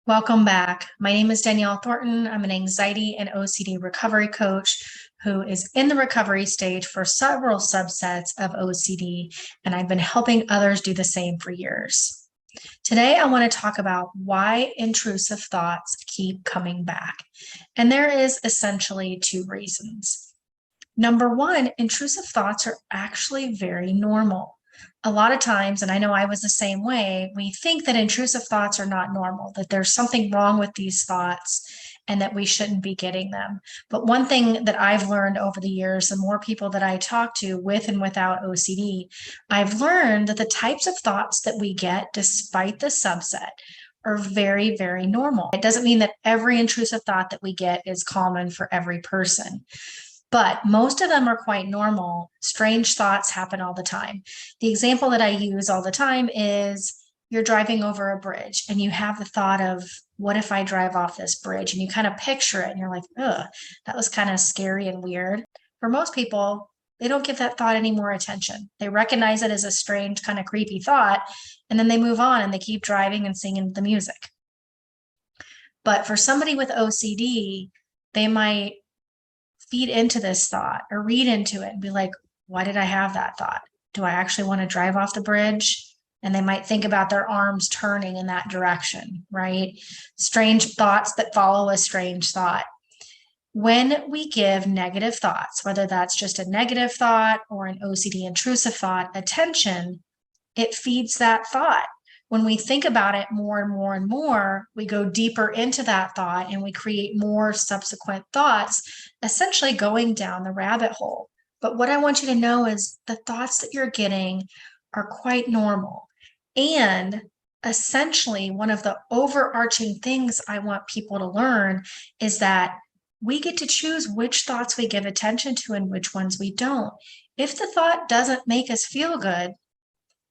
Welcome back. My name is Danielle Thornton. I'm an anxiety and OCD recovery coach who is in the recovery stage for several subsets of OCD, and I've been helping others do the same for years. Today, I want to talk about why intrusive thoughts keep coming back. And there is essentially two reasons. Number one, intrusive thoughts are actually very normal. A lot of times, and I know I was the same way, we think that intrusive thoughts are not normal, that there's something wrong with these thoughts and that we shouldn't be getting them. But one thing that I've learned over the years, the more people that I talk to with and without OCD, I've learned that the types of thoughts that we get, despite the subset, are very, very normal. It doesn't mean that every intrusive thought that we get is common for every person, but most of them are quite normal. Strange thoughts happen all the time. The example that I use all the time is you're driving over a bridge and you have the thought of, what if I drive off this bridge? And you kind of picture it and you're like, ugh, that was kind of scary and weird. For most people, they don't give that thought any more attention. They recognize it as a strange, kind of creepy thought, and then they move on and they keep driving and singing the music. But for somebody with OCD, they might feed into this thought or read into it and be like, why did I have that thought? Do I actually want to drive off the bridge? And they might think about their arms turning in that direction, right? Strange thoughts that follow a strange thought. When we give negative thoughts, whether that's just a negative thought or an OCD intrusive thought, attention, it feeds that thought. When we think about it more and more and more, we go deeper into that thought and we create more subsequent thoughts, essentially going down the rabbit hole. But what I want you to know is the thoughts that you're getting are quite normal. And essentially, one of the overarching things I want people to learn is that we get to choose which thoughts we give attention to and which ones we don't. If the thought doesn't make us feel good,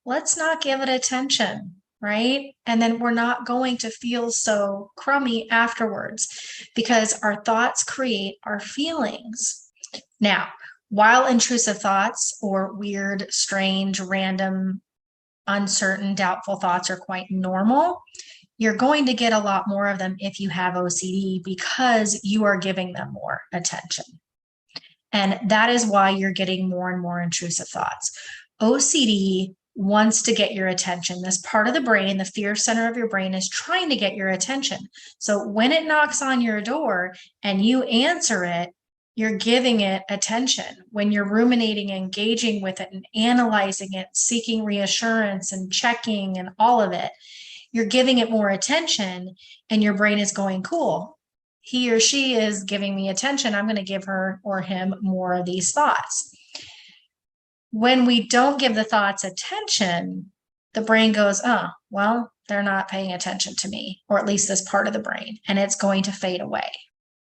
let's not give it attention, right? And then we're not going to feel so crummy afterwards because our thoughts create our feelings. Now, while intrusive thoughts or weird, strange, random, uncertain, doubtful thoughts are quite normal, you're going to get a lot more of them if you have OCD because you are giving them more attention. And that is why you're getting more and more intrusive thoughts. OCD wants to get your attention. This part of the brain, the fear center of your brain, is trying to get your attention. So when it knocks on your door and you answer it, you're giving it attention. When you're ruminating, engaging with it and analyzing it, seeking reassurance and checking and all of it, you're giving it more attention and your brain is going, cool, he or she is giving me attention. I'm going to give her or him more of these thoughts. When we don't give the thoughts attention, the brain goes, oh, well, they're not paying attention to me, or at least this part of the brain, and it's going to fade away.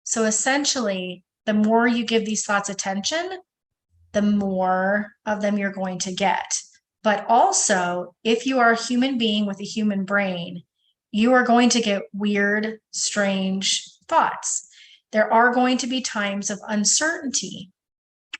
So essentially, the more you give these thoughts attention, the more of them you're going to get. But also, if you are a human being with a human brain, you are going to get weird, strange thoughts. There are going to be times of uncertainty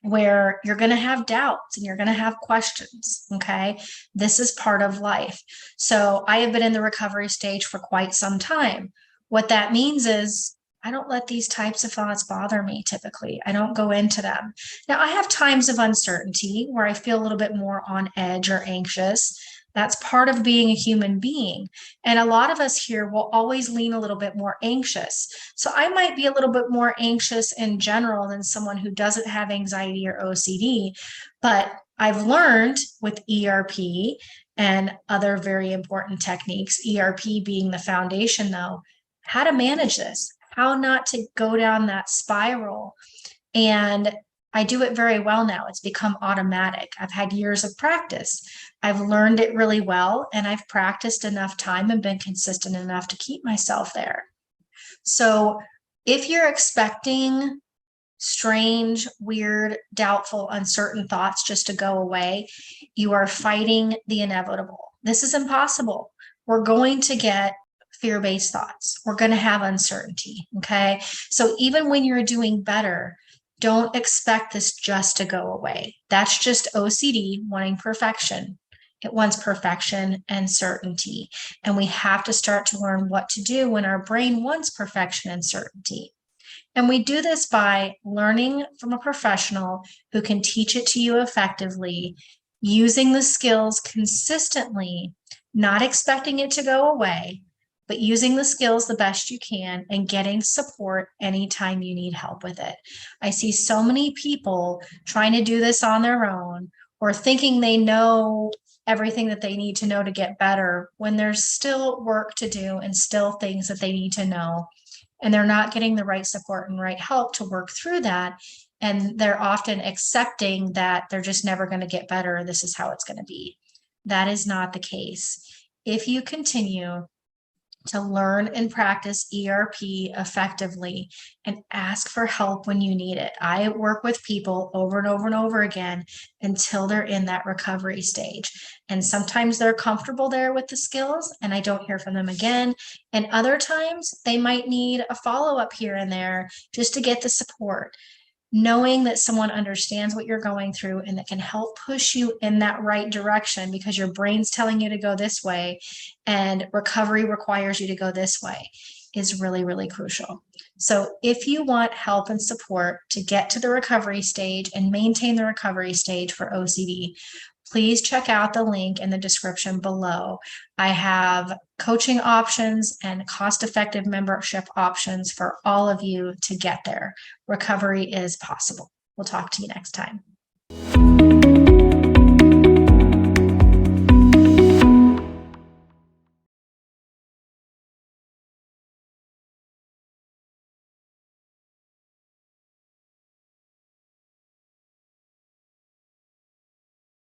where you're going to have doubts and you're going to have questions. Okay. This is part of life. So I have been in the recovery stage for quite some time. What that means is I don't let these types of thoughts bother me typically. I don't go into them. Now, I have times of uncertainty where I feel a little bit more on edge or anxious. That's part of being a human being. And a lot of us here will always lean a little bit more anxious. So I might be a little bit more anxious in general than someone who doesn't have anxiety or OCD. But I've learned with ERP and other very important techniques, ERP being the foundation though, how to manage this, how not to go down that spiral. And I do it very well now. It's become automatic. I've had years of practice. I've learned it really well, and I've practiced enough time and been consistent enough to keep myself there. So if you're expecting strange, weird, doubtful, uncertain thoughts just to go away, you are fighting the inevitable. This is impossible. We're going to get fear-based thoughts. We're going to have uncertainty. Okay. So even when you're doing better, don't expect this just to go away. That's just OCD wanting perfection. It wants perfection and certainty. And we have to start to learn what to do when our brain wants perfection and certainty. And we do this by learning from a professional who can teach it to you effectively, using the skills consistently, not expecting it to go away, but using the skills the best you can and getting support anytime you need help with it. I see so many people trying to do this on their own or thinking they know everything that they need to know to get better when there's still work to do and still things that they need to know. And they're not getting the right support and right help to work through that. And they're often accepting that they're just never going to get better. This is how it's going to be. That is not the case. If you continue to learn and practice ERP effectively and ask for help when you need it. I work with people over and over and over again until they're in that recovery stage. And sometimes they're comfortable there with the skills and I don't hear from them again. And other times they might need a follow-up here and there just to get the support. Knowing that someone understands what you're going through and that can help push you in that right direction because your brain's telling you to go this way and recovery requires you to go this way is really, really crucial. So if you want help and support to get to the recovery stage and maintain the recovery stage for OCD, please check out the link in the description below. I have coaching options and cost-effective membership options for all of you to get there. Recovery is possible. We'll talk to you next time.